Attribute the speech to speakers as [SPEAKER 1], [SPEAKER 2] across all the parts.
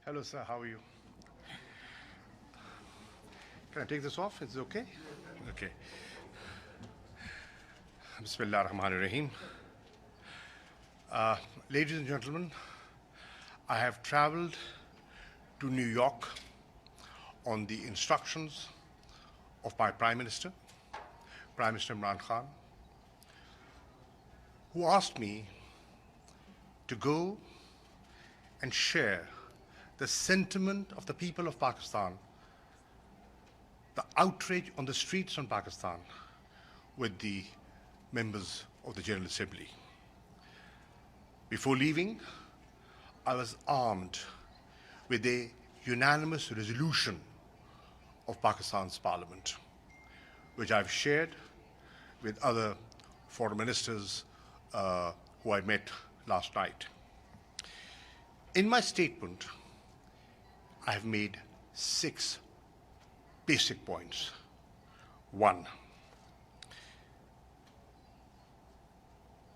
[SPEAKER 1] Hello, sir. How are you? Can I take this off? Is it okay? Okay. Bismillah ar-Rahman ar-Rahim. Ladies and gentlemen, I have traveled to New York on the instructions of my Prime Minister, Prime Minister Imran Khan, who asked me to go and share the sentiment of the people of Pakistan, the outrage on the streets in Pakistan, with the members of the General Assembly. Before leaving, I was armed with a unanimous resolution of Pakistan's Parliament, which I've shared with other foreign ministers who I met last night. In my statement, I have made 6 basic points. 1,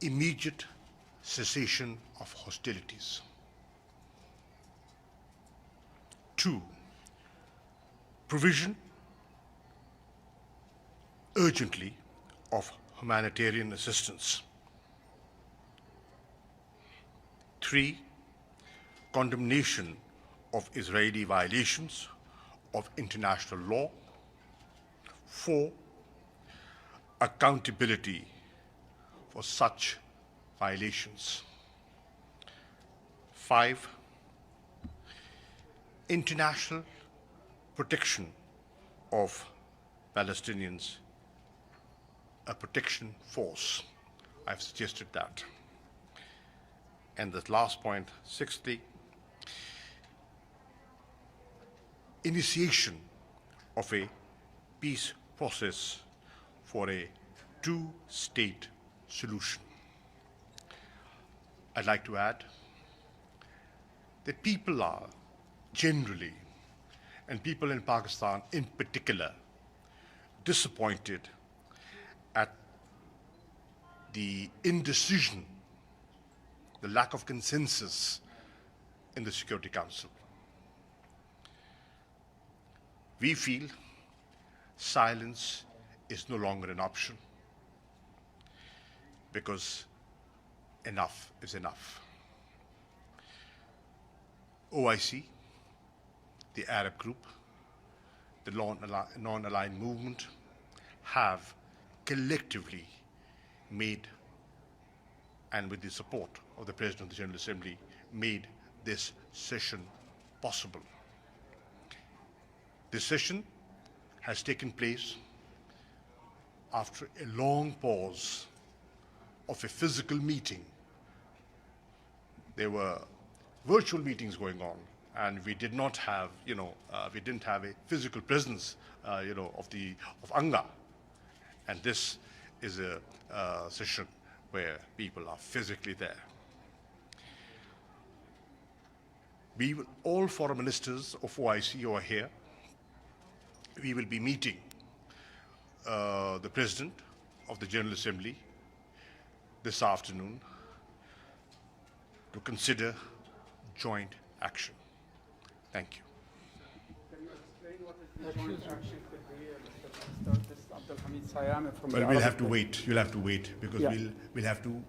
[SPEAKER 1] immediate cessation of hostilities. 2, provision urgently of humanitarian assistance. 3, condemnation of Israeli violations of international law. 4, accountability for such violations. 5, international protection of Palestinians, a protection force. I've suggested that. And the last point, 6th, initiation of a peace process for a 2-state solution. I'd like to add that people are generally, and people in Pakistan in particular, disappointed at the indecision, the lack of consensus in the Security Council. We feel silence is no longer an option because enough is enough. OIC, the Arab group, the non-aligned movement have collectively made, and with the support of the President of the General Assembly, made this session possible. This session has taken place after a long pause of a physical meeting. There were virtual meetings going on, and we did not have, we didn't have a physical presence, of Anga. And this is a session where people are physically there. All foreign ministers of OIC are here. We will be meeting the President of the General Assembly this afternoon to consider joint action. Thank you.
[SPEAKER 2] Can you explain what the joint action could be, Mr. Minister? This is Abdul Hamid Sayami from
[SPEAKER 1] Well, we'll have to wait. You'll have to wait because we'll have to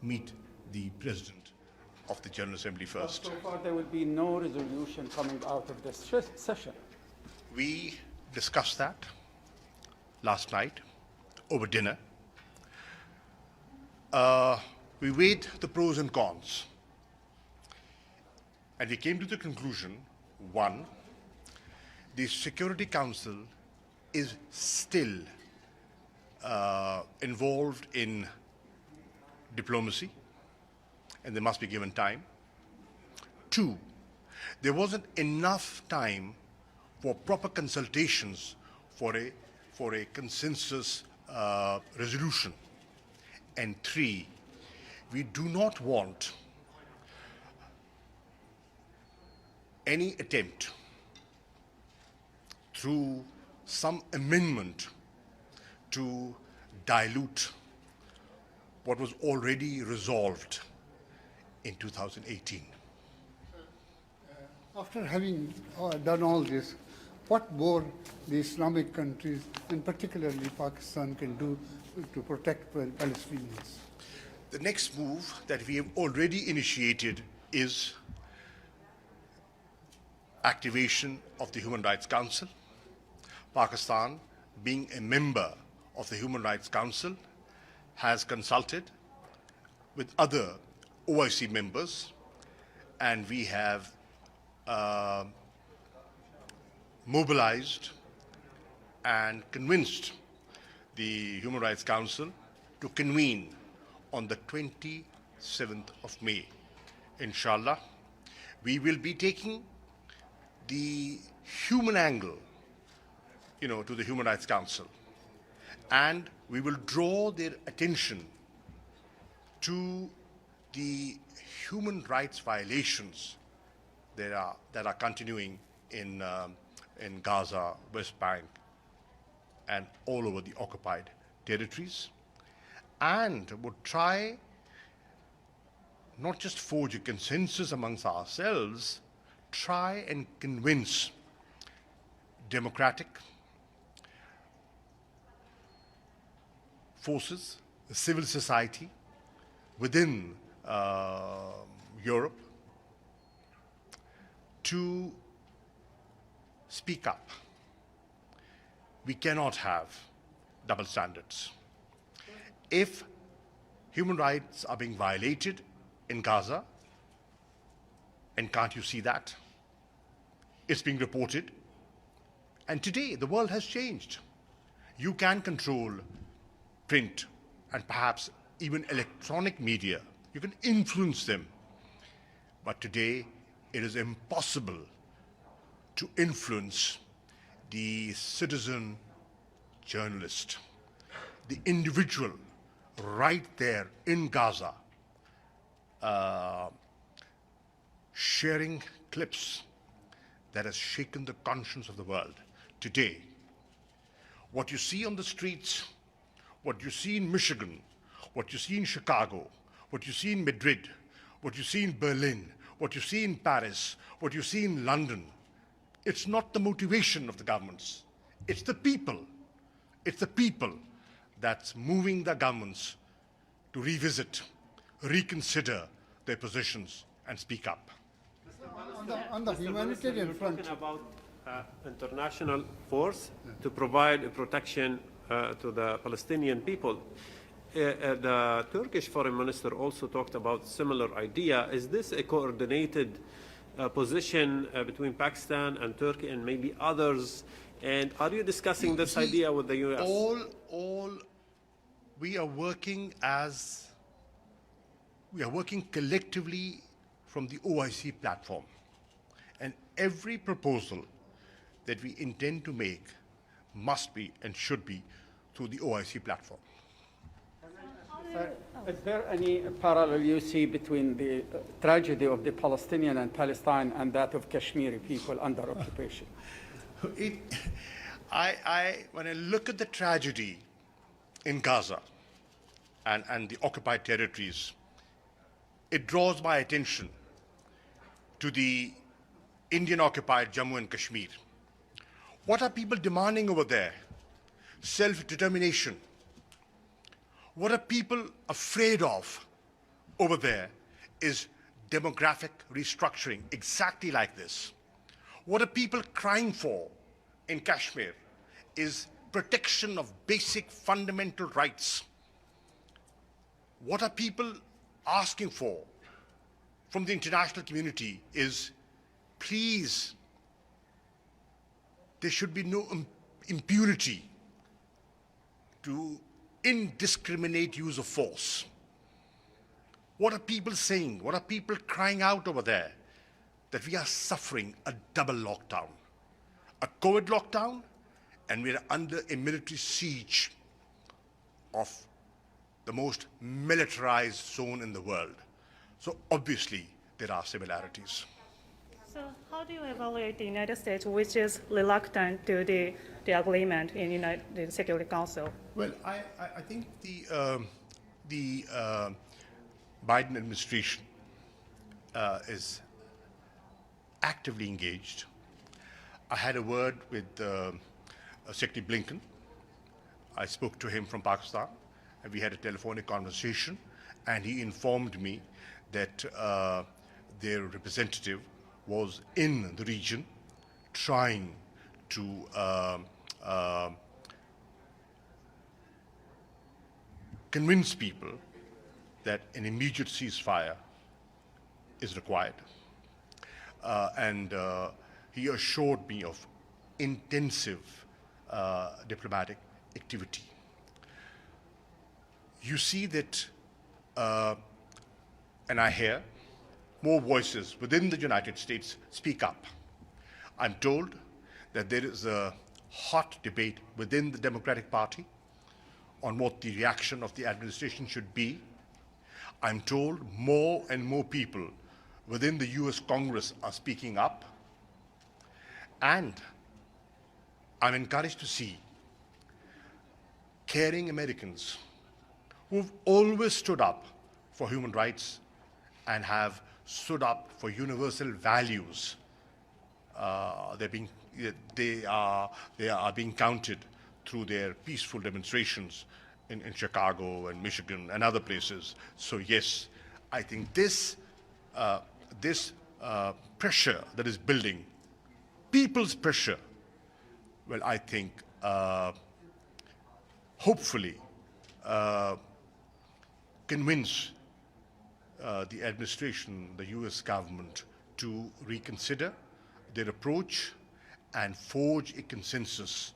[SPEAKER 1] meet the President of the General Assembly first.
[SPEAKER 2] So far, there will be no resolution coming out of this session.
[SPEAKER 1] We discussed that last night over dinner. We weighed the pros and cons, and we came to the conclusion, 1, the Security Council is still involved in diplomacy, and they must be given time. 2, there wasn't enough time for proper consultations for a consensus resolution. And 3, we do not want any attempt through some amendment to dilute what was already resolved in 2018.
[SPEAKER 3] After having done all this, what more the Islamic countries, and particularly Pakistan, can do to protect Palestinians?
[SPEAKER 1] The next move that we have already initiated is activation of the Human Rights Council. Pakistan, being a member of the Human Rights Council, has consulted with other OIC members, and we have mobilized and convinced the Human Rights Council to convene on the 27th of May. Inshallah, we will be taking the human angle, to the Human Rights Council, and we will draw their attention to the human rights violations that are continuing in Gaza, West Bank, and all over the occupied territories, and would try not just forge a consensus amongst ourselves, try and convince democratic forces, the civil society within Europe to speak up. We cannot have double standards. If human rights are being violated in Gaza, and can't you see that? It's being reported. And today, the world has changed. You can control print and perhaps even electronic media. You can influence them. But today, it is impossible to influence the citizen journalist, the individual right there in Gaza, sharing clips that has shaken the conscience of the world. Today, what you see on the streets, what you see in Michigan, what you see in Chicago, what you see in Madrid, what you see in Berlin, what you see in Paris, what you see in London, it's not the motivation of the governments. It's the people. It's the people that's moving the governments to revisit, reconsider their positions and speak up.
[SPEAKER 3] On the humanitarian front,
[SPEAKER 4] talking about international force to provide protection to the Palestinian people. The Turkish foreign minister also talked about similar idea. Is this a coordinated position between Pakistan and Turkey and maybe others? And are you discussing this idea with the U.S.?
[SPEAKER 1] We are working collectively from the OIC platform. And every proposal that we intend to make must be and should be through the OIC platform.
[SPEAKER 2] Sir, is there any parallel you see between the tragedy of the Palestinian and Palestine and that of Kashmiri people under occupation?
[SPEAKER 1] When I look at the tragedy in Gaza and the occupied territories, it draws my attention to the Indian-occupied Jammu and Kashmir. What are people demanding over there? Self-determination. What are people afraid of over there is demographic restructuring, exactly like this. What are people crying for in Kashmir is protection of basic fundamental rights. What are people asking for from the international community is, please, there should be no impunity to indiscriminate use of force. What are people saying? What are people crying out over there? That we are suffering a double lockdown, a COVID lockdown, and we are under a military siege of the most militarized zone in the world. So obviously there are similarities.
[SPEAKER 5] So how do you evaluate the United States, which is reluctant to the agreement in the Security Council?
[SPEAKER 1] Well, I think the Biden administration is actively engaged. I had a word with Secretary Blinken. I spoke to him from Pakistan, and we had a telephonic conversation, and he informed me that their representative was in the region trying to convince people that an immediate ceasefire is required. And he assured me of intensive diplomatic activity. You see that, and I hear more voices within the United States speak up. I'm told that there is a hot debate within the Democratic Party on what the reaction of the administration should be. I'm told more and more people within the US Congress are speaking up. And I'm encouraged to see caring Americans who've always stood up for human rights and have stood up for universal values. They are being counted through their peaceful demonstrations in Chicago and Michigan and other places. So yes, I think this pressure that is building, people's pressure, well, I think hopefully convince the administration, the US government, to reconsider their approach and forge a consensus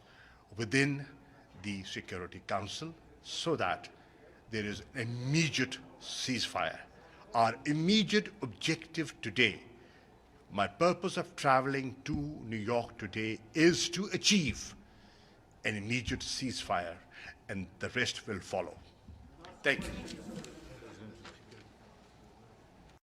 [SPEAKER 1] within the Security Council so that there is an immediate ceasefire. Our immediate objective today, my purpose of traveling to New York today, is to achieve an immediate ceasefire, and the rest will follow. Thank you.